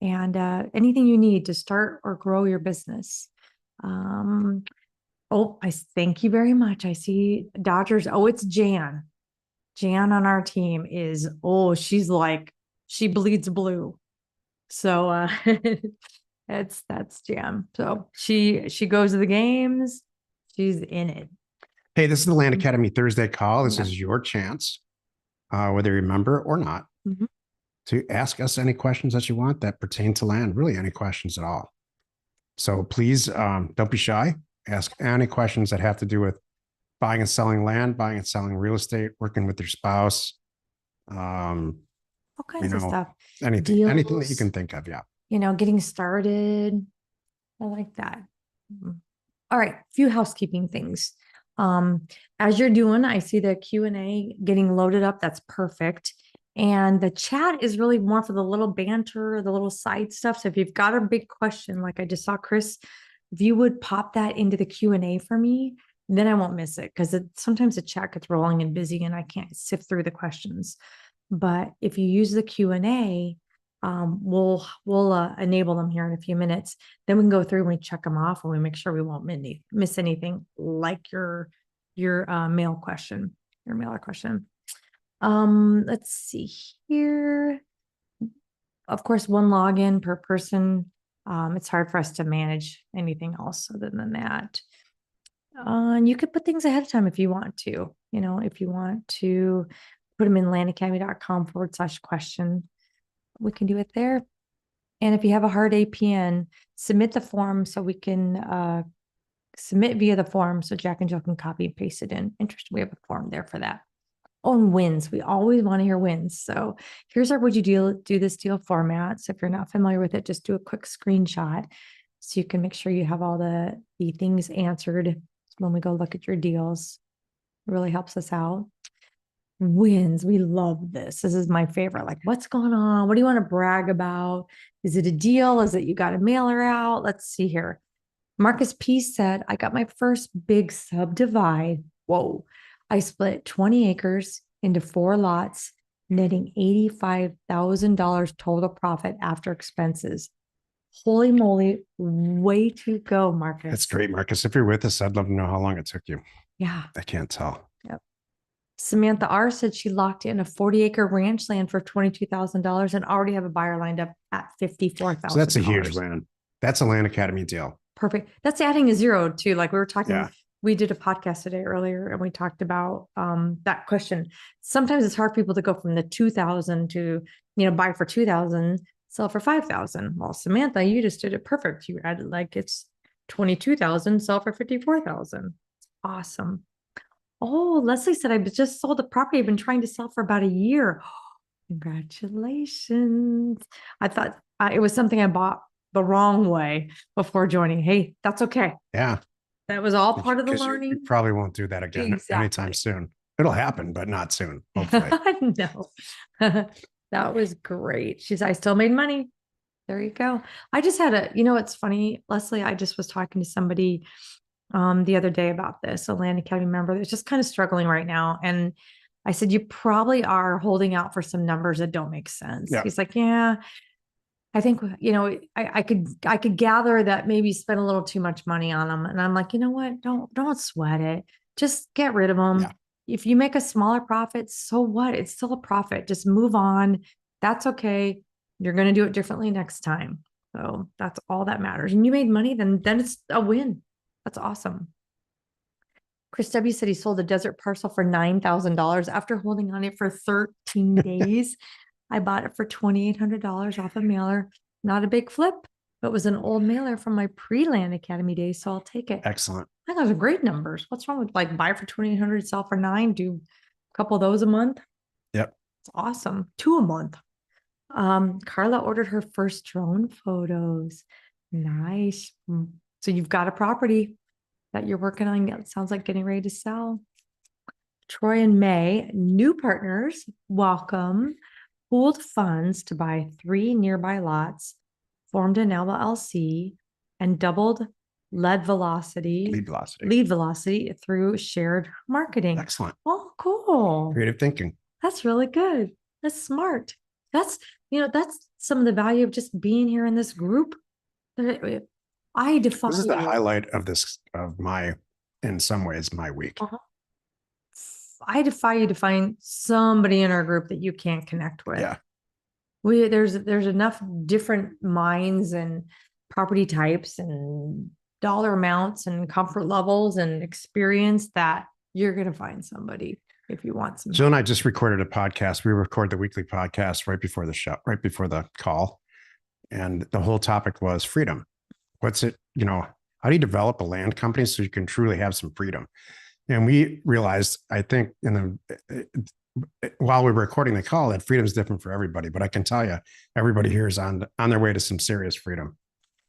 and anything you need to start or grow your business. Oh, I thank you very much. I see Dodgers. Oh, it's Jan. Jan on our team is, she's like, she bleeds blue. So that's Jan. So she goes to the games. She's in it. Hey, this is the Land Academy Thursday call. This Yeah. is your chance, whether you remember or not, to ask us any questions that you want that pertain to land, really any questions at all. So please don't be shy. Ask any questions that have to do with buying and selling land, buying and selling real estate, working with your spouse. All kinds of stuff. Anything that you can think of. Yeah. Getting started. I like that. All right. A few housekeeping things. As you're doing, I see the Q&A getting loaded up. That's perfect. And the chat is really more for the little banter, the little side stuff. So if you've got a big question, like I just saw Chris, if you would pop that into the Q&A for me, then I won't miss it, because sometimes the chat gets rolling and busy and I can't sift through the questions. But if you use the Q&A, we'll enable them here in a few minutes. Then we can go through and we check them off and we make sure we won't miss anything, like your mailer question. Let's see here. Of course, one login per person. It's hard for us to manage anything else other than that. And you could put things ahead of time if you want to. If you want to put them in landacademy.com/question, we can do it there. And if you have a hard APN, submit the form so we can submit via the form so Jack and Jill can copy and paste it in. Interesting. We have a form there for that. On wins. We always want to hear wins. So here's our would you do this deal format. So if you're not familiar with it, just do a quick screenshot so you can make sure you have all the things answered when we go look at your deals. It really helps us out. Wins. We love this. This is my favorite. Like, what's going on? What do you want to brag about? Is it a deal? Is it you got a mailer out? Let's see here. Marcus P said, I got my first big subdivide. Whoa. I split 20 acres into 4 lots, netting $85,000 total profit after expenses. Holy moly, way to go, Marcus. That's great, Marcus. If you're with us, I'd love to know how long it took you. Yeah. I can't tell. Yep. Samantha R said she locked in a 40-acre ranch land for $22,000 and already have a buyer lined up at $54,000. So that's a huge win. That's a Land Academy deal. Perfect. That's adding a zero too. Like we were talking. Yeah. We did a podcast today earlier and we talked about that question. Sometimes it's hard for people to go from the 2,000 to, buy for 2,000, sell for 5,000. Well, Samantha, you just did it perfect. You added like it's 22,000, sell for 54,000. Awesome. Oh, Leslie said, I just sold the property I've been trying to sell for about a year. Congratulations. I thought it was something I bought the wrong way before joining. Hey, that's okay. Yeah. That was all part of the learning. You probably won't do that again anytime soon. It'll happen, but not soon, hopefully. No. That was great. I still made money. There you go. I just had it's funny, Leslie, I just was talking to somebody the other day about this, a Land Academy member that's just kind of struggling right now. And I said, you probably are holding out for some numbers that don't make sense. Yeah. He's like, yeah. I think, I could gather that maybe spend a little too much money on them. And I'm like, you know what? Don't sweat it. Just get rid of them. Yeah. If you make a smaller profit, so what? It's still a profit. Just move on. That's okay. You're going to do it differently next time. So that's all that matters. And you made money, then it's a win. That's awesome. Chris W said he sold a desert parcel for $9,000 after holding on it for 13 days. I bought it for $2,800 off a mailer. Not a big flip, but it was an old mailer from my pre-Land Academy days, so I'll take it. Excellent. I think those are great numbers. What's wrong with buy for $2,800, sell for $9, do a couple of those a month? Yep. It's awesome. 2 a month. Carla ordered her first drone photos. Nice. So you've got a property that you're working on. It sounds like getting ready to sell. Troy and May, new partners, welcome. Pooled funds to buy 3 nearby lots, formed an LLC, and doubled lead velocity through shared marketing. Excellent. Oh, cool. Creative thinking. That's really good. That's smart. That's some of the value of just being here in this group. I defy This is the you. highlight of this, in some ways, my week. I defy you to find somebody in our group that you can't connect with. Yeah. There's enough different minds and property types and dollar amounts and comfort levels and experience that you're going to find somebody if you want some. Jill and I just recorded a podcast. We record the weekly podcast right before the show, right before the call. And the whole topic was freedom. What's it, how do you develop a land company so you can truly have some freedom? And we realized, I think while we were recording the call, that freedom is different for everybody. But I can tell you, everybody here is on their way to some serious freedom.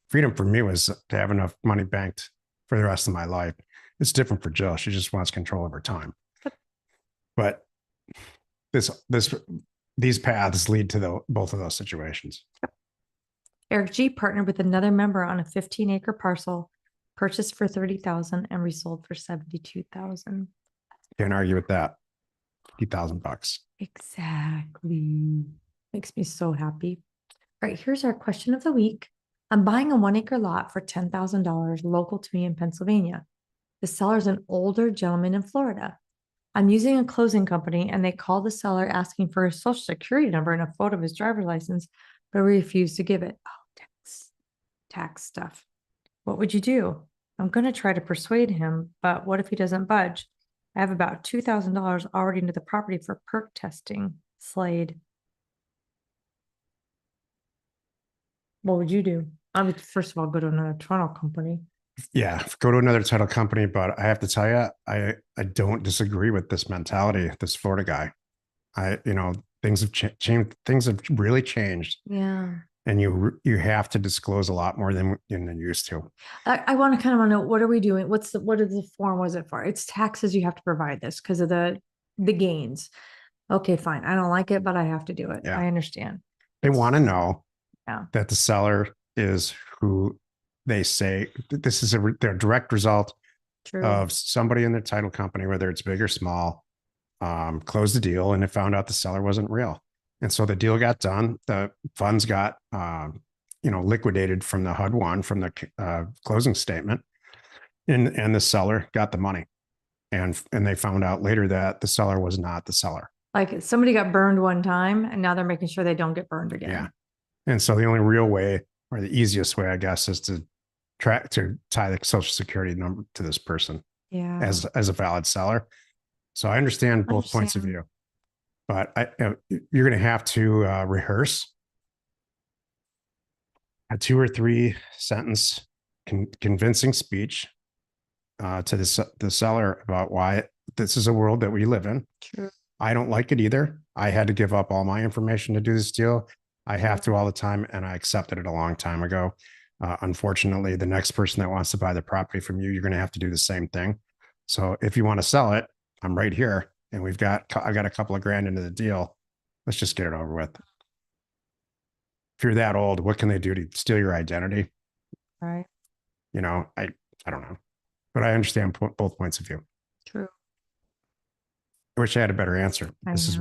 Freedom for me was to have enough money banked for the rest of my life. It's different for Jill. She just wants control of her time. But these paths lead to both of those situations. Eric G partnered with another member on a 15-acre parcel, purchased for $30,000 and resold for $72,000. Can't argue with that. $50,000. Exactly. Makes me so happy. All right, here's our question of the week. I'm buying a 1-acre lot for $10,000 local to me in Pennsylvania. The seller's an older gentleman in Florida. I'm using a closing company and they called the seller asking for his social security number and a photo of his driver's license, but refused to give it. Oh, tax stuff. What would you do? I'm going to try to persuade him, but what if he doesn't budge? I have about $2,000 already into the property for perc testing. Slade. What would you do? I would first of all go to another title company. Yeah, go to another title company, but I have to tell you, I don't disagree with this mentality, this Florida guy. Things have changed. Things have really changed. Yeah. And you have to disclose a lot more than you used to. I want to kind of want to know, what are we doing? What is the form was it for? It's taxes. You have to provide this because of the gains. Okay, fine. I don't like it, but I have to do it. Yeah. I understand. They want to know Yeah. that the seller is who they say. This is their direct result True. of somebody in their title company, whether it's big or small, closed the deal and it found out the seller wasn't real. And so the deal got done. The funds got, liquidated from the HUD-1, from the closing statement, and the seller got the money. And they found out later that the seller was not the seller. Like somebody got burned one time and now they're making sure they don't get burned again. Yeah. And so the only real way, or the easiest way, I guess, is to tie the social security number to this person. Yeah. As a valid seller. So I understand both points of view, but you're going to have to rehearse a 2 or 3 sentence convincing speech to the seller about why this is a world that we live in. True. I don't like it either. I had to give up all my information to do this deal. I have to all the time, and I accepted it a long time ago. Unfortunately, the next person that wants to buy the property from you, you're going to have to do the same thing. So if you want to sell it, I'm right here, and I've got a couple of grand into the deal. Let's just get it over with. If you're that old, what can they do to steal your identity? Right. I don't know, but I understand both points of view. True. I wish I had a better answer. This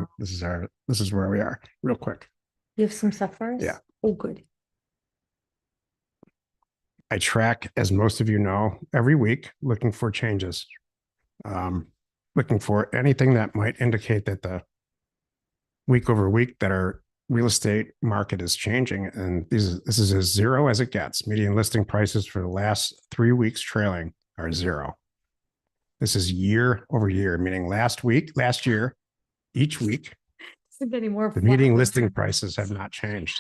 is where we are. Real quick. You have some stuff for us? Yeah. Oh, good. I track, as most of you know, every week looking for changes, looking for anything that might indicate that the week over week that our real estate market is changing. And this is as zero as it gets. Median listing prices for the last 3 weeks trailing are 0. This is year over year, meaning last year, each week, the median listing prices have not changed.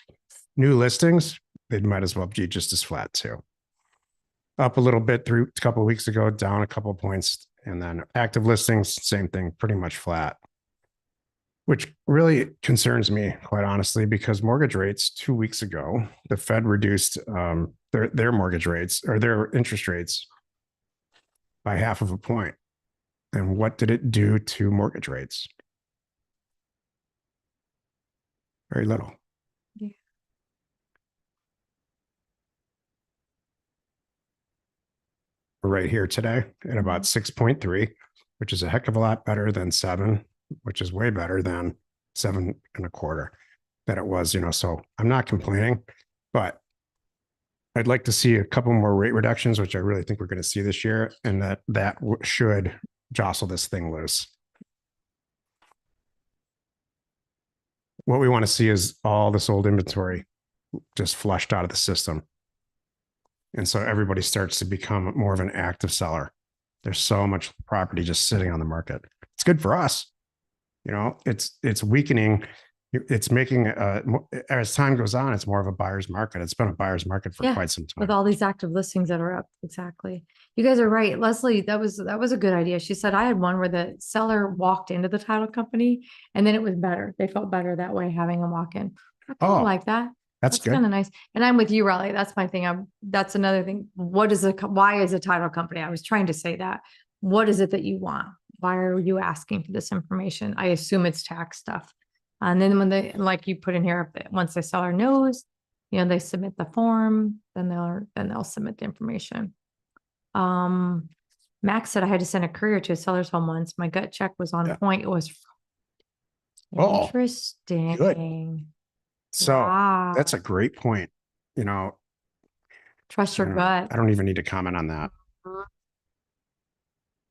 New listings, they might as well be just as flat too. Up a little bit through a couple of weeks ago, down a couple of points, and then active listings, same thing, pretty much flat, which really concerns me, quite honestly, because mortgage rates 2 weeks ago, the Fed reduced their mortgage rates, or their interest rates, by 0.5 point. And what did it do to mortgage rates? Very little. Yeah. We're right here today at about 6.3, which is a heck of a lot better than 7, which is way better than 7.25. that it was, so I'm not complaining, but I'd like to see a couple more rate reductions, which I really think we're going to see this year, and that should jostle this thing loose. What we want to see is all this old inventory just flushed out of the system. And so everybody starts to become more of an active seller. There's so much property just sitting on the market. It's good for us. It's weakening. It's making, as time goes on, it's more of a buyer's market. It's been a buyer's market for quite some time. With all these active listings that are up. Exactly. You guys are right. Leslie, that was a good idea. She said, I had one where the seller walked into the title company and then it was better. They felt better that way, having them walk in. I kind of like that. That's good. Kind of nice. And I'm with you, Raleigh. That's my thing. That's another thing. Why is a title company? I was trying to say that. What is it that you want? Why are you asking for this information? I assume it's tax stuff. And then when they, like you put in here, once the seller knows, they submit the form, then they'll submit the information. Max said I had to send a courier to a seller's home once. My gut check was on point. It was interesting. Good. So that's a great point. Trust your gut. I don't even need to comment on that.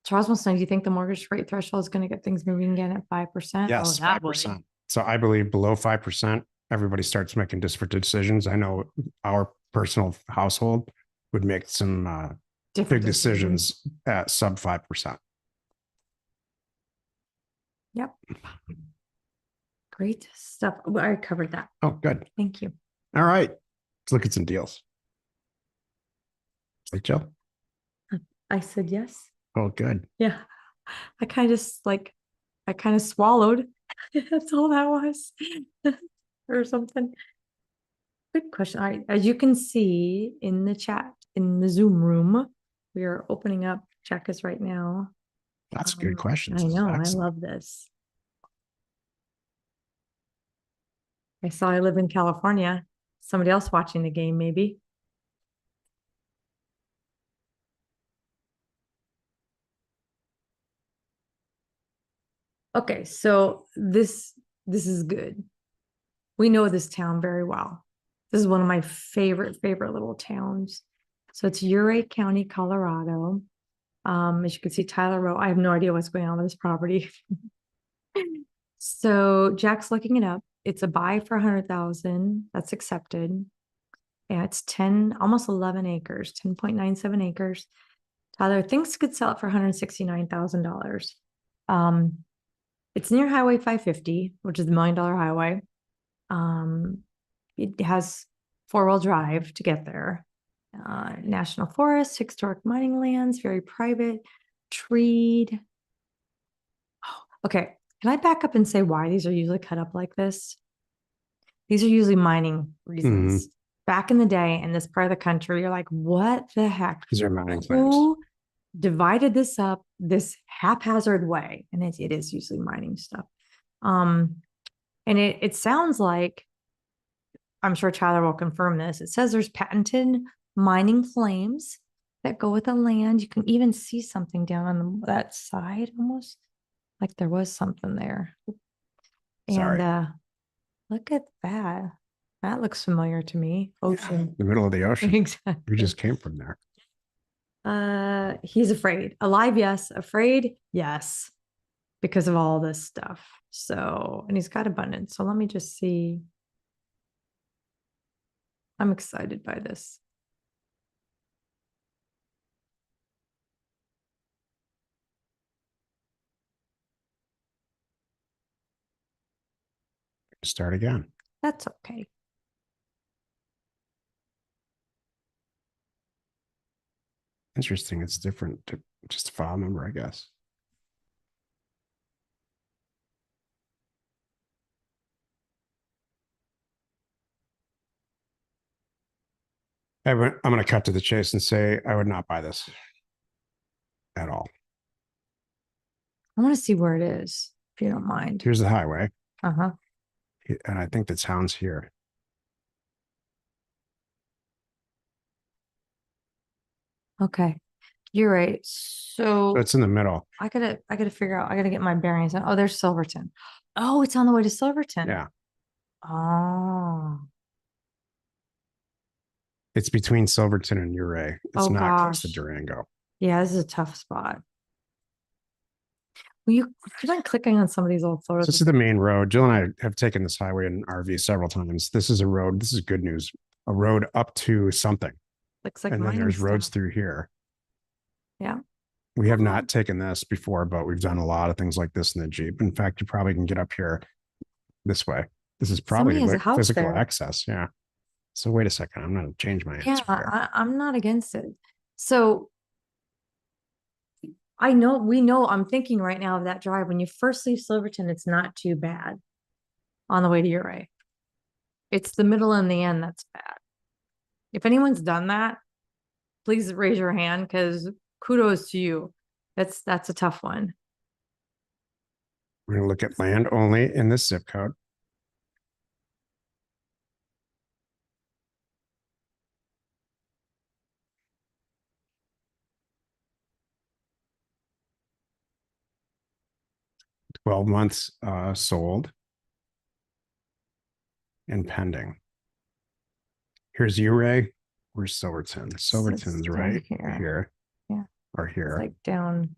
Charles wants to know, do you think the mortgage rate threshold is going to get things moving again at 5%? Yes, 5%. So I believe below 5%, everybody starts making different decisions. I know our personal household would make some big decisions at sub 5%. Yep. Great stuff. I covered that. Oh, good. Thank you. All right. Let's look at some deals. Hey, Joe. I said yes. Oh, good. Yeah. I kind of swallowed. That's all that was. Or something. Good question. All right. As you can see in the chat, in the Zoom room, we are opening up checkers right now. That's good questions. I know. I love this. I saw I live in California. Somebody else watching the game, maybe. Okay, so this is good. We know this town very well. This is one of my favorite little towns. So it's Uray County, Colorado. As you can see, Tyler Rowe. I have no idea what's going on with this property. So Jack's looking it up. It's a buy for 100,000. That's accepted. Yeah, it's 10, almost 11 acres, 10.97 acres. Tyler thinks could sell it for $169,000. It's near Highway 550, which is the $1 million highway. It has 4-wheel drive to get there. National forest, historic mining lands, very private, treed. Oh, okay. Can I back up and say why these are usually cut up like this? These are usually mining reasons. Mm-hmm. Back in the day, in this part of the country, you're like, what the heck? These are mining claims. Who divided this up this haphazard way? And it is usually mining stuff. And it sounds like, I'm sure Tyler will confirm this. It says there's patented mining claims that go with the land. You can even see something down on that side, almost like there was something there. Sorry. And look at that. That looks familiar to me. Ocean. Yeah, the middle of the ocean. Exactly. We just came from there. He's afraid. Alive, yes. Afraid, yes. Because of all this stuff. So, and he's got abundance. So let me just see. I'm excited by this. Start again. That's okay. Interesting. It's different to just a file number, I guess. I'm going to cut to the chase and say I would not buy this at all. I want to see where it is, if you don't mind. Here's the highway. Uh-huh. And I think the town's here. Okay. You're right. So it's in the middle. I gotta figure out, I gotta get my bearings. Oh, there's Silverton. Oh, it's on the way to Silverton. Yeah. Oh, It's between Silverton and Ouray. It's oh not close to gosh. Durango. Yeah, this is a tough spot. Will you keep on clicking on some of these old So photos? this is the main road. Jill and I have taken this highway in RV several times. This is a road. This is good news. A road up to something. Looks like And then mine there's and roads stuff. through here. Yeah. We have Oh, not taken this before, but we've done a lot of things like this in the Jeep. In fact, you probably can get up here this way. This is probably somebody has a like house physical there. access. Yeah. So wait a second. I'm going to change my Yeah, answer here. I'm not against it. So I know we know I'm thinking right now of that drive. When you first leave Silverton, it's not too bad on the way to Ouray. It's the middle and the end that's bad. If anyone's done that, please raise your hand because kudos to you. That's a tough one. We're going to look at land only in this zip code. Twelve months sold and pending. Here's Ouray. Where's Silverton? Silverton's It's down right here Yeah, or it's here. like down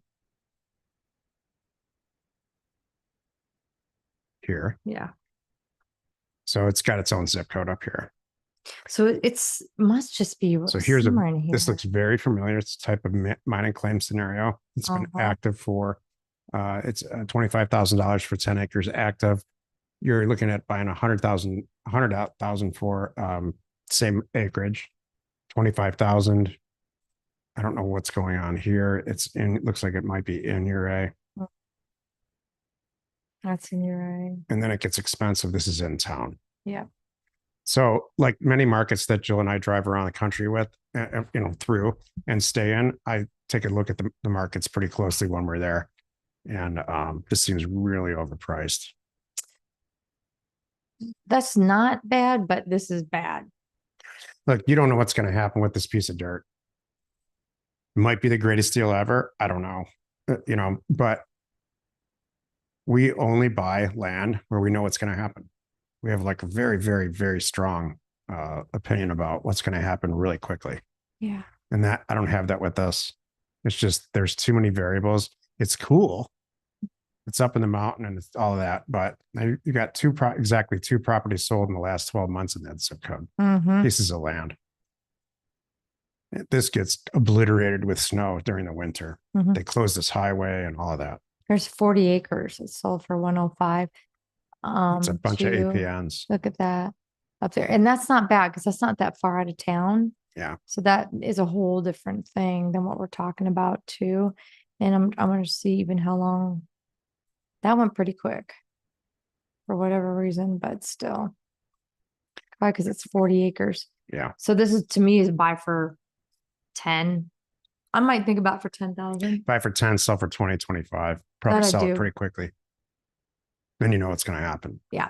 Here. Yeah. So it's got its own zip code up here. So it's must just be So here's somewhere in here. this looks very familiar. It's a type of mining claim scenario. It's been active for, it's $25,000 for 10 acres active. You're looking at buying 100,000 for same acreage, 25,000. I don't know what's going on here. It looks like it might be in Ouray. That's in Ouray. And then it gets expensive. This is in town. Yeah. So, like many markets that Jill and I drive around the country with, through and stay in, I take a look at the markets pretty closely when we're there. And this seems really overpriced. That's not bad, but this is bad. Look, you don't know what's going to happen with this piece of dirt. It might be the greatest deal ever. I don't know, but we only buy land where we know what's going to happen. We have like a very, very, very strong opinion about what's going to happen really quickly. Yeah. And that I don't have that with us. It's just there's too many variables. It's cool. It's up in the mountain and it's all of that. But you got exactly two properties sold in the last 12 months in that zip code. Pieces of land. This gets obliterated with snow during the winter. They close this highway and all of that. There's 40 acres. It's sold for 105. It's a bunch of APNs. Look at that up there. And that's not bad because that's not that far out of town. Yeah. So that is a whole different thing than what we're talking about too. And I'm going to see even how long that went pretty quick for whatever reason, but still. Probably because it's 40 acres. Yeah. So this is to me is buy for 10. I might think about for 10,000. Buy for 10, sell for 20, 25. Probably sell it pretty quickly. Then you know what's going to happen. Yeah.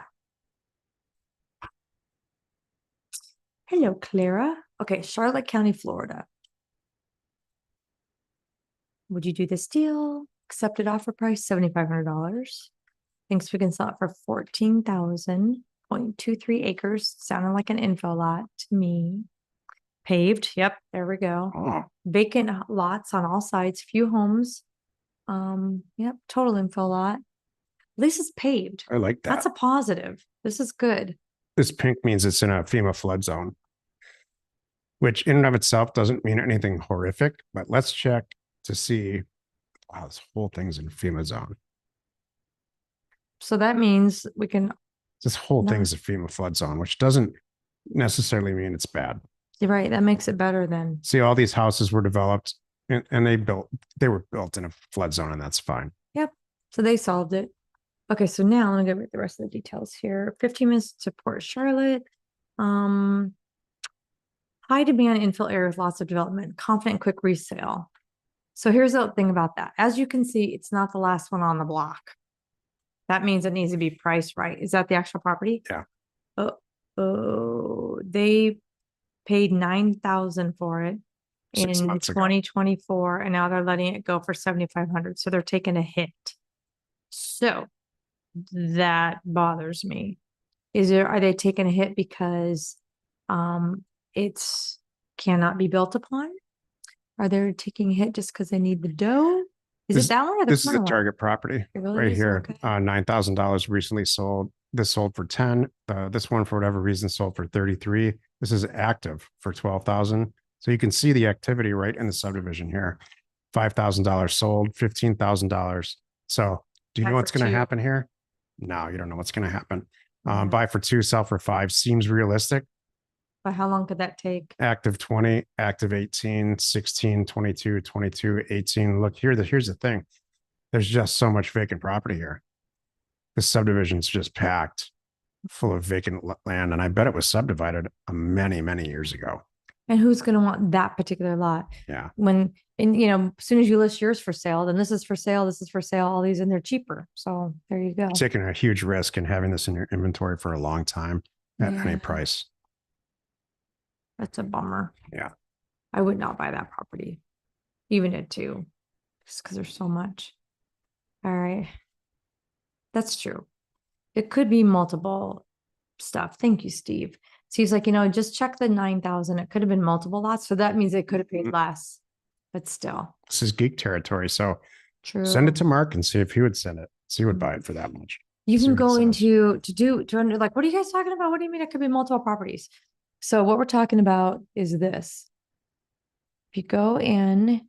Hello, Clara. Okay, Charlotte County, Florida. Would you do this deal? Accepted offer price $7,500. Thinks we can sell it for 14,000.23 acres. Sounded like an info lot to me. Paved. Yep, there we go. Oh. Vacant lots on all sides. Few homes. Yep, total info lot. At least it's paved. I like that. That's a positive. This is good. This pink means it's in a FEMA flood zone, which in and of itself doesn't mean anything horrific, but let's check to see. Wow, this whole thing's in FEMA zone. So that means we can. This whole thing's a FEMA flood zone, which doesn't necessarily mean it's bad. You're right. That makes it better then. See, all these houses were developed and they were built in a flood zone, and that's fine. Yep. So they solved it. Okay, so now I'm gonna go with the rest of the details here. 15 minutes to Port Charlotte. High demand infill area with lots of development, confident quick resale. So here's the thing about that. As you can see, it's not the last one on the block. That means it needs to be priced right. Is that the actual property? Yeah. Oh, they paid $9,000 for it in 2024, and now they're letting it go for $7,500. So they're taking a hit. So that bothers me. are they taking a hit because it's cannot be built upon? Are they taking a hit just because they need the dough? Is it that one or the This is a corner one? target property It really right is? here. Okay. $9,000 recently sold. This sold for 10. This one, for whatever reason, sold for 33. This is active for 12,000. So you can see the activity right in the subdivision here. $5,000 sold, $15,000. So do you know Buy what's for going to two. happen here? No, you don't know what's going to happen. Yeah. Buy for 2, sell for 5 seems realistic. But how long could that take? Active 20, active 18, 16, 22, 22, 18. Look here, here's the thing. There's just so much vacant property here. This subdivision's just packed full of vacant land. And I bet it was subdivided many, many years ago. And who's going to want that particular lot? Yeah. And as soon as you list yours for sale, then this is for sale, this is for sale, all these, and they're cheaper. So there you go. Taking a huge risk and having this in your inventory for a long time at any price. That's a bummer. Yeah. I would not buy that property, even at 2, just because there's so much. All right. That's true. It could be multiple stuff. Thank you, Steve. Steve's like, just check the 9,000. It could have been multiple lots. So that means they could have paid less, but still. This is geek territory. So True. Send it to Mark and see if he would send it. See, he would buy it for that much. You See can what he go says. into like, what are you guys talking about? What do you mean it could be multiple properties? So what we're talking about is this. If you go in,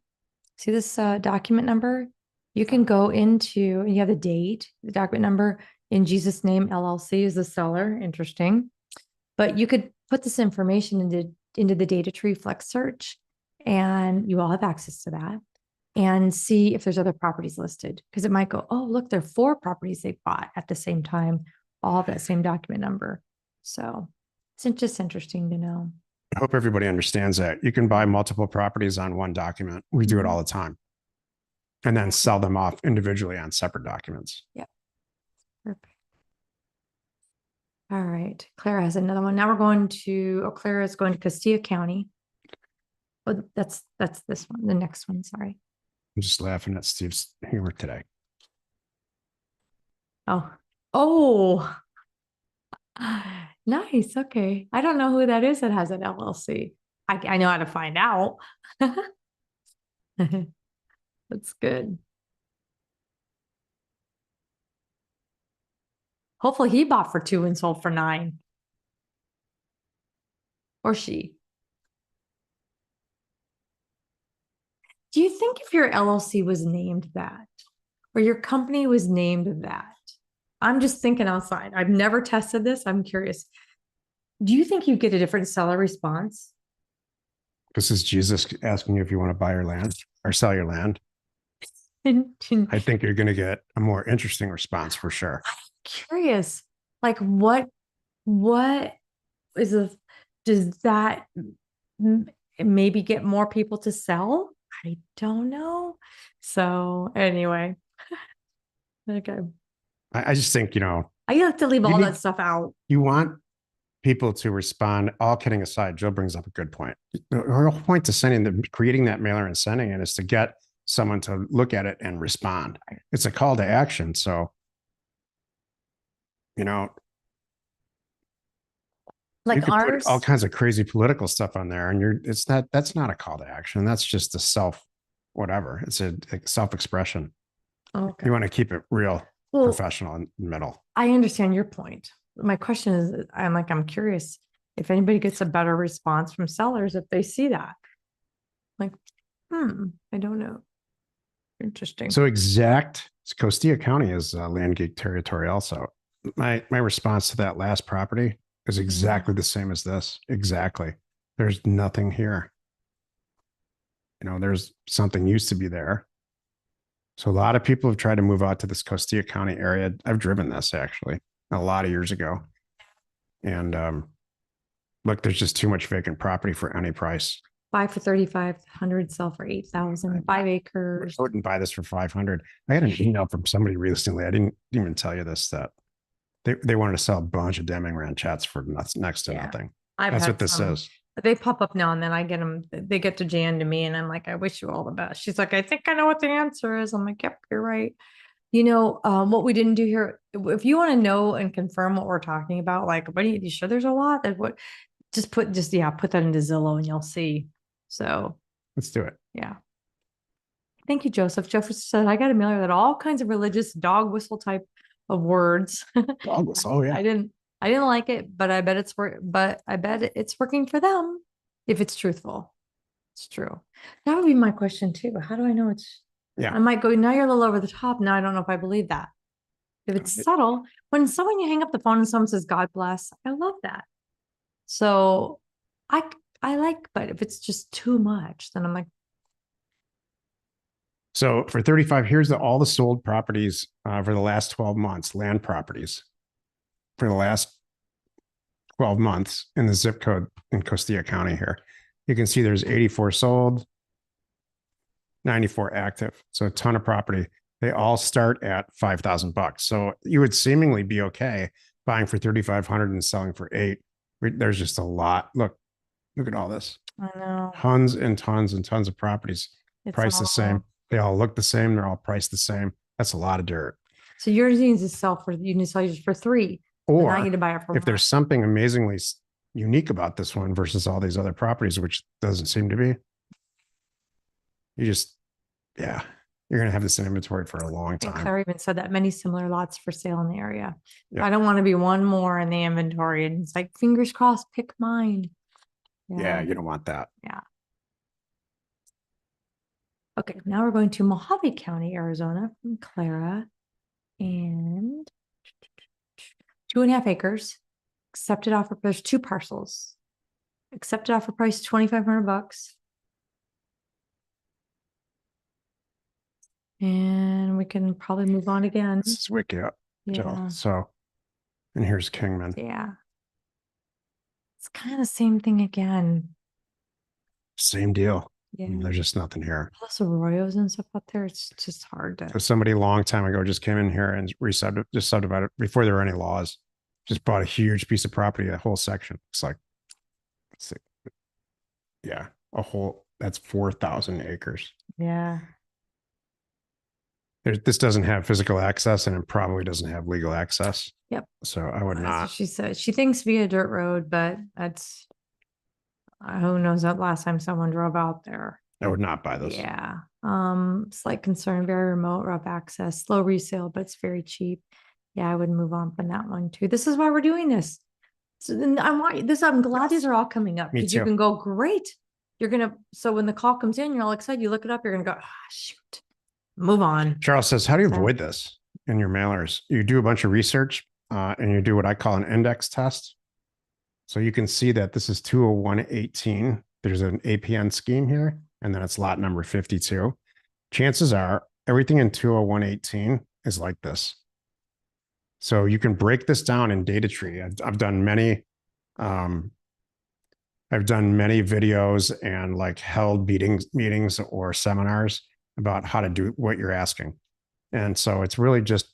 see this document number, you can go into, and you have the date, the document number. In Jesus' name, LLC is the seller. Interesting. But you could put this information into the data tree flex search, and you all have access to that, and see if there's other properties listed. Because it might go, oh, look, there are 4 properties they bought at the same time, all have that same document number. So it's just interesting to know. I hope everybody understands that. You can buy multiple properties on one document. We do it all the time. And then sell them off individually on separate documents. Yeah. Perfect. All right. Clara has another one. Now we're going to, Clara is going to Castilla County. Oh, that's this one, the next one, sorry. I'm just laughing at Steve's humor today. Oh, nice. Okay. I don't know who that is that has an LLC. I know how to find out. That's good. Hopefully he bought for 2 and sold for 9. Or she. Do you think if your LLC was named that, or your company was named that? I'm just thinking outside. I've never tested this. I'm curious. Do you think you get a different seller response? This is Jesus asking you if you want to buy your land or sell your land. I think you're going to get a more interesting response for sure. I'm curious. Like what is does that maybe get more people to sell? I don't know. So anyway. Okay. I just think, I have to leave all that stuff out. You want people to respond. All kidding aside, Joe brings up a good point. The whole point to creating that mailer and sending it is to get someone to look at it and respond. It's a call to action. So, like you could ours, put all kinds of crazy political stuff on there, and that's not a call to action. That's just a whatever. It's a self-expression. okay. You want to keep it real, professional and middle. I understand your point. My question is, I'm curious if anybody gets a better response from sellers if they see that. Like, I don't know. Interesting. So Costilla County is land geek territory also. My response to that last property is exactly the same as this. Exactly. There's nothing here. There's something used to be there. So a lot of people have tried to move out to this Costilla County area. I've driven this actually a lot of years ago. And look, there's just too much vacant property for any price. Buy for 3,500, sell for 8,000, 5 acres. I wouldn't buy this for 500. I had an email from somebody recently. I didn't even tell you this, that they wanted to sell a bunch of Deming ranchettes for next to nothing. That's what this is. They pop up now and then. I get them. They get to Jan to me, and I'm like, I wish you all the best. She's like, I think I know what the answer is. I'm like, yep, you're right. What we didn't do here, if you want to know and confirm what we're talking about, like, what you sure there's a lot that what put that into Zillow and you'll see. So Let's do it. yeah. Thank you, Joseph. Joseph said, I got a mailer that all kinds of religious dog whistle type of words. Dog whistle. Oh yeah. I didn't like it, but I bet it's working for them if it's truthful. It's true. That would be my question too. How do I know it's, Yeah. I might go, now you're a little over the top. Now I don't know if I believe that. If it's subtle, when someone you hang up the phone and someone says, God bless, I love that. So I like, but if it's just too much, then I'm like, so for 35, here's all the sold properties for the last 12 months, land properties for the last 12 months in the zip code in Costilla County here. You can see there's 84 sold, 94 active. So a ton of property. They all start at $5,000. So you would seemingly be okay buying for 3,500 and selling for 8. There's just a lot. Look at all this. I know. Tons and tons and tons of properties priced the same. They all look the same. They're all priced the same. That's a lot of dirt. So yours needs to sell for, you need to sell yours for 3. Or I need to buy it for if there's something amazingly unique about this one versus all these other properties, which doesn't seem to be, you're going to have this in inventory for a long time. Claire even said that many similar lots for sale in the area. Yeah. I don't want to be one more in the inventory. And it's like, fingers crossed, pick mine. Yeah, you don't want that. Yeah. Okay, now we're going to Mojave County, Arizona from Clara. And 2.5 acres. Accepted offer. There's 2 parcels. Accepted offer price $2,500. And we can probably move on again. This is Wiki up, Yeah. Joe. So, and here's Kingman. Yeah. It's kind of the same thing again. Same deal. Yeah. There's just nothing here. Plus arroyos and stuff out there. It's just hard to. So somebody a long time ago just came in here and just subdivided before there were any laws. Just bought a huge piece of property, a whole section. It's like, yeah, that's 4,000 acres. Yeah. This doesn't have physical access and it probably doesn't have legal access. Yep. So I would not. She said she thinks via dirt road, but that's who knows that last time someone drove out there. I would not buy this. Yeah. Slight concern, very remote, rough access, slow resale, but it's very cheap. Yeah, I would move on from that one too. This is why we're doing this. So then I'm glad these are all coming up because you can go, great. So when the call comes in, you're all excited, you look it up, you're gonna go, shoot, move on. Charles says, how do you avoid this in your mailers? You do a bunch of research and you do what I call an index test. So you can see that this is 20118. There's an APN scheme here, and then it's lot number 52. Chances are everything in 20118 is like this. So you can break this down in data tree. I've done many videos and like held meetings or seminars about how to do what you're asking. And so it's really just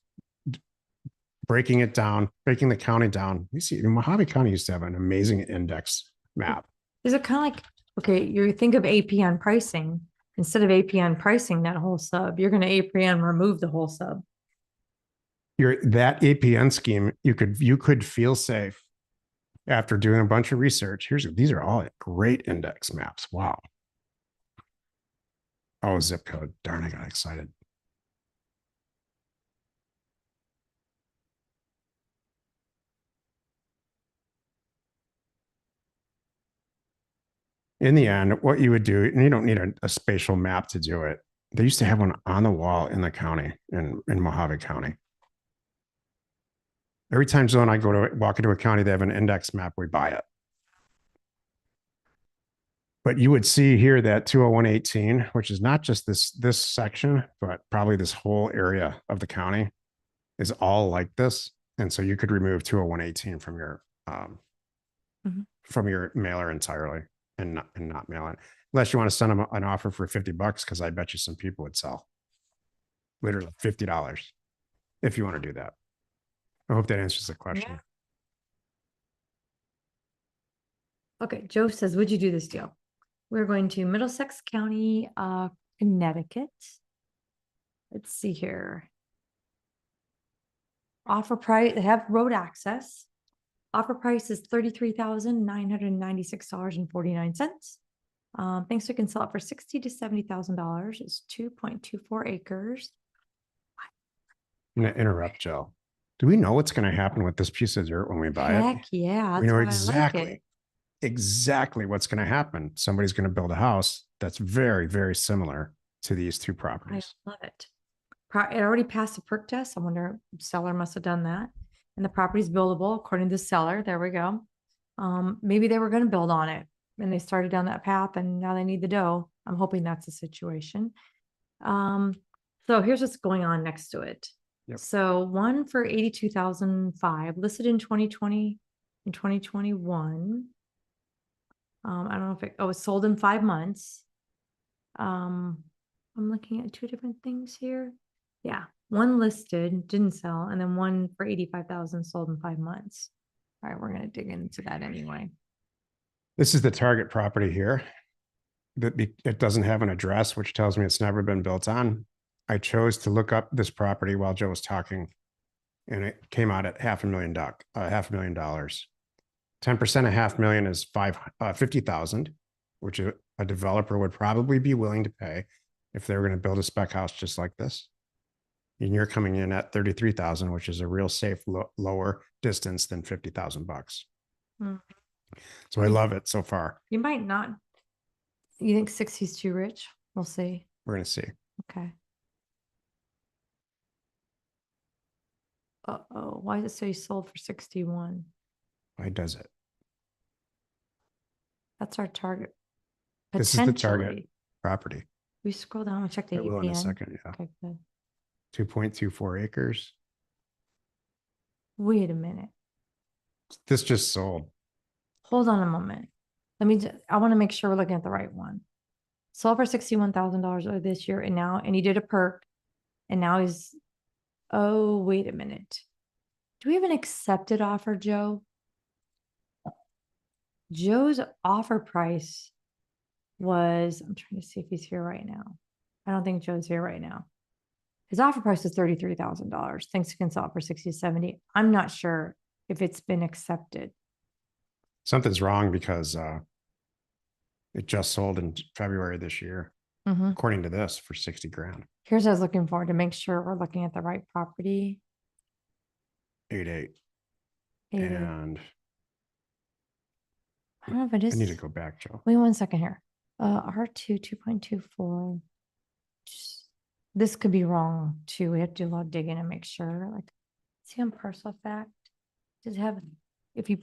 breaking it down, breaking the county down. You see, Mojave County used to have an amazing index map. Is it kind of like, okay, you think of APN pricing, instead of APN pricing that whole sub, you're going to APN remove the whole sub. That APN scheme, you could feel safe after doing a bunch of research. These are all great index maps. Wow. Oh, zip code. Darn, I got excited. In the end, what you would do, and you don't need a spatial map to do it. They used to have one on the wall in the county, in Mojave County. Every time Joe and I walk into a county, they have an index map, we buy it. But you would see here that 20118, which is not just this section, but probably this whole area of the county is all like this. And so you could remove 20118 from your mailer entirely and not mail it. Unless you want to send them an offer for $50, because I bet you some people would sell. Literally $50 if you want to do that. I hope that answers the question. Yeah. Okay, Joe says, would you do this deal? We're going to Middlesex County, Connecticut. Let's see here. Offer price, they have road access. Offer price is $33,996.49. Thinks we can sell it for $60,000 to $70,000. It's 2.24 acres. I'm going to interrupt, Joe. Do we know what's going to happen with this piece of dirt when we buy it? Heck yeah. We know That's why I like it. exactly what's going to happen. Somebody's going to build a house that's very, very similar to these two I properties. love it. It already passed the perk test. I wonder if seller must have done that. And the property's buildable according to the seller. There we go. Maybe they were going to build on it and they started down that path and now they need the dough. I'm hoping that's the situation. So here's what's going on next to it. Yep. So one for 82,005 listed in 2020 and 2021. I don't know if it was sold in 5 months. I'm looking at two different things here. Yeah, one listed, didn't sell, and then one for 85,000 sold in 5 months. All right, we're gonna dig into that anyway. This is the target property here. It doesn't have an address, which tells me it's never been built on. I chose to look up this property while Joe was talking, and it came out at $500,000. $500,000. 10% of $500,000 is 50,000, which a developer would probably be willing to pay if they were going to build a spec house just like this. And you're coming in at 33,000, which is a real safe lower distance than 50,000 bucks. So I love it so far. You might not. You think 60 is too rich? We'll see. We're going to see. Okay. Uh-oh, why does it say sold for 61? Why does it? That's our target. This is the target property. We scroll down and check the I will in a APN. second, yeah. Okay, good. 2.24 acres. Wait a minute. This just sold. Hold on a moment. I want to make sure we're looking at the right one. Sold for $61,000 this year, and he did a perk, and now he's. Oh, wait a minute. Do we have an accepted offer, Joe? Joe's offer price was, I'm trying to see if he's here right now. I don't think Joe's here right now. His offer price is $33,000. Thinks he can sell it for 60, 70. I'm not sure if it's been accepted. Something's wrong because it just sold in February this year, according to this, for 60 grand. Here's what I was looking for to make sure we're looking at the right property. 8.8. 8.8. And I don't know if it is. I need to go back, Joe. Wait 1 second here. R2, 2.24. This could be wrong too. We have to do a lot of digging and make sure. Like, see on parcel fact, does it have, if you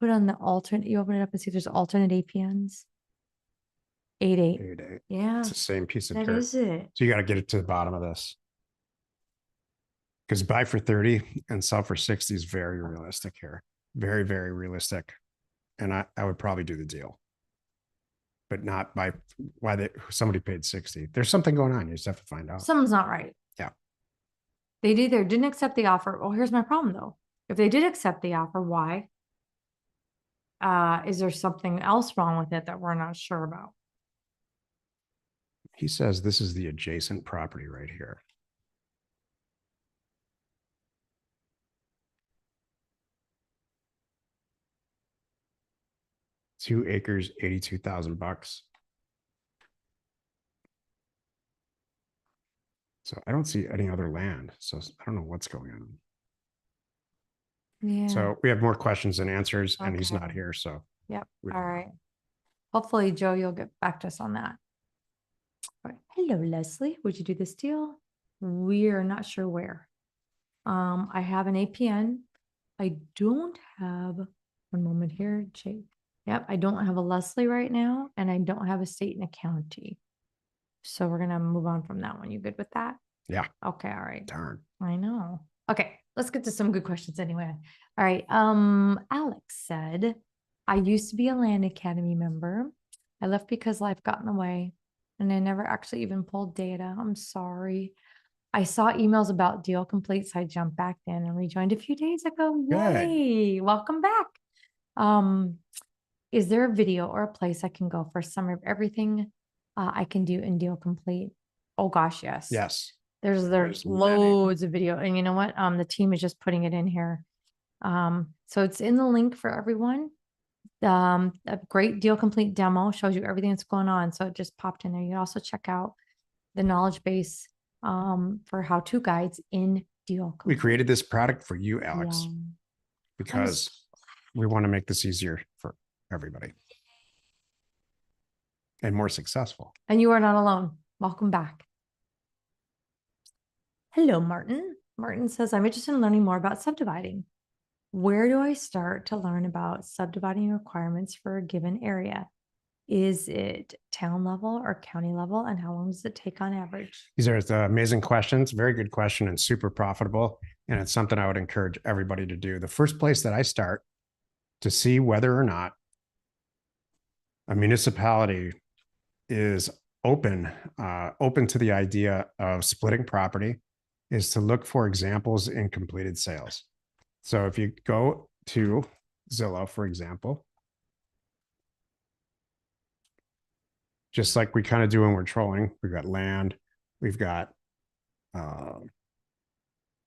put on the alternate, you open it up and see if there's alternate APNs. 8.8. 8.8. Yeah. It's the same piece of That dirt. is it. So you got to get it to the bottom of this. Because buy for 30 and sell for 60 is very realistic here. Very, very realistic. And I would probably do the deal. But not by somebody paid 60. There's something going on. You just have to find out. Something's not right. Yeah. They either didn't accept the offer. Well, here's my problem though. If they did accept the offer, why? Is there something else wrong with it that we're not sure about? He says this is the adjacent property right here. $2 acres, 82,000 bucks. So I don't see any other land. So I don't know what's going on. Yeah. So we have more questions than answers, and he's not Okay. here. So Yep. we All don't know. right. Hopefully, Joe, you'll get back to us on that. All right. Hello, Leslie. Would you do this deal? We are not sure where. I have an APN. I don't have, one moment here, Jake. Yep, I don't have a Leslie right now, and I don't have a state and a county. So we're gonna move on from that one. You good with that? Yeah. Okay, all right. Darn. I know. Okay, let's get to some good questions anyway. All right. Alex said, I used to be a Land Academy member. I left because life got in the way, and I never actually even pulled data. I'm sorry. I saw emails about deal complete, so I jumped back in and rejoined a few days ago. Good. Yay! Welcome back. Is there a video or a place I can go for a summary of everything I can do in deal complete? Oh gosh, yes. Yes. There's many. loads of video, and you know what? The team is just putting it in here. So it's in the link for everyone. A great deal complete demo shows you everything that's going on. So it just popped in there. You can also check out the knowledge base for how-to guides in deal We complete. created this product for you, Alex, Yeah. because we want to make this easier for everybody and more successful. And you are not alone. Welcome back. Hello, Martin. Martin says, I'm interested in learning more about subdividing. Where do I start to learn about subdividing requirements for a given area? Is it town level or county level? And how long does it take on average? These are amazing questions. Very good question and super profitable. And it's something I would encourage everybody to do. The first place that I start to see whether or not a municipality is open to the idea of splitting property is to look for examples in completed sales. So if you go to Zillow, for example, just like we kind of do when we're trolling, we've got land, we've got, I'm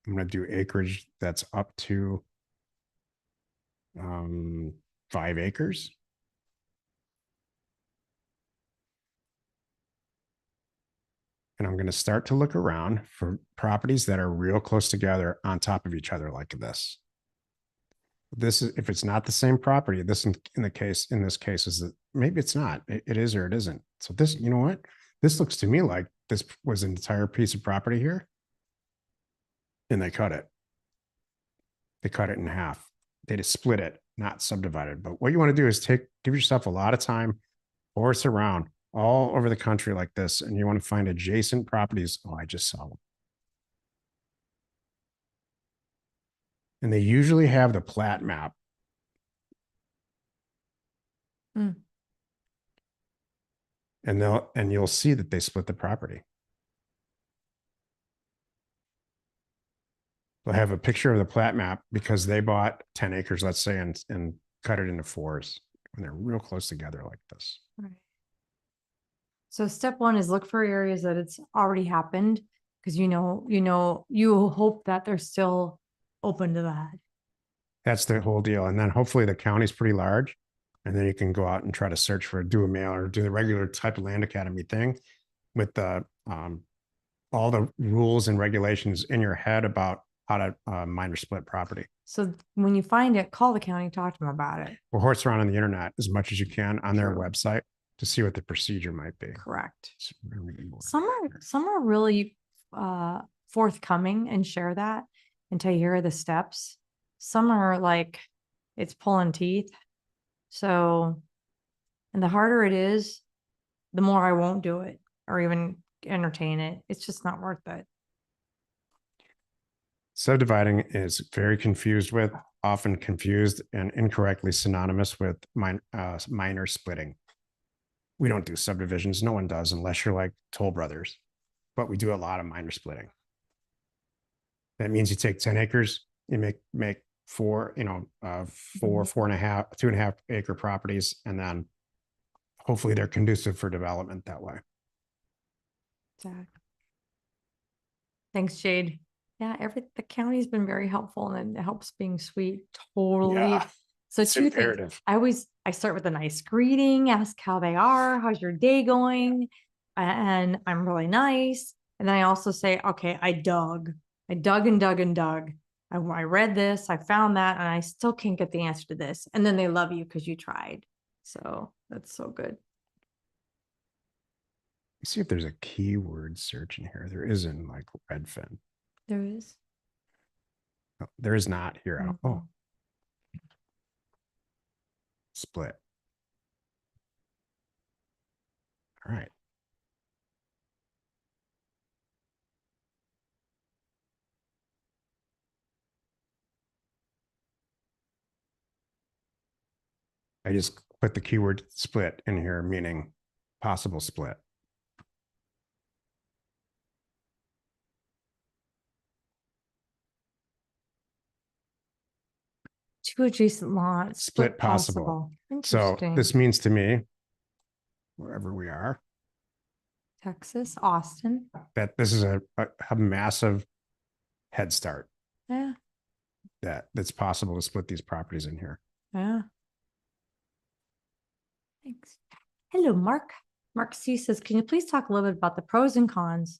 going to do acreage that's up to 5 acres. And I'm going to start to look around for properties that are real close together on top of each other like this. This is, if it's not the same property, this in this case is that maybe it's not, it is or it isn't. So this, you know what? This looks to me like this was an entire piece of property here. And they cut it. They cut it in half. They just split it, not subdivided. But what you want to do is give yourself a lot of time, force around all over the country like this, and you want to find adjacent properties. Oh, I just saw them. And they usually have the plat map. Mm. And you'll see that they split the property. They'll have a picture of the plat map because they bought 10 acres, let's say, and cut it into 4s when they're real close together like this. Right. So step one is look for areas that it's already happened, because you hope that they're still open to that. That's the whole deal. And then hopefully the county's pretty large. And then you can go out and try to search for, do a mail or do the regular type of land academy thing with the all the rules and regulations in your head about how to minor split property. So when you find it, call the county, talk to them about it. Or horse around on the internet as much as you can on their website to see what the procedure might be. Correct. Really Some are really forthcoming and share that and tell you here are the steps. Some are like, it's pulling teeth. So, and the harder it is, the more I won't do it or even entertain it. It's just not worth it. Subdividing is very often confused and incorrectly synonymous with minor splitting. We don't do subdivisions. No one does unless you're like Toll Brothers, but we do a lot of minor splitting. That means you take 10 acres, you make 4, 4.5, 2.5 acre properties, and then hopefully they're conducive for development that way. Exactly. Thanks, Jade. Yeah, the county's been very helpful, and it helps being sweet. Totally. Yeah, so it's 2 things. I start with a nice greeting, ask how they are, how's your day going, and I'm really nice. And then I also say, okay, I dug and dug and dug. I read this, I found that, and I still can't get the answer to this. And then they love you because you tried. So that's so good. Let's see if there's a keyword search in here. There is in like Redfin. There is. No, there is not here. Mm-hmm. Oh, split. All right. I just put the keyword split in here, meaning possible split. Two adjacent lots, Split possible. So this means to me, wherever we are, Texas, Austin. that this is a massive head start Yeah. that's possible to split these properties in here. Yeah. Thanks. Hello, Mark. Mark C says, can you please talk a little bit about the pros and cons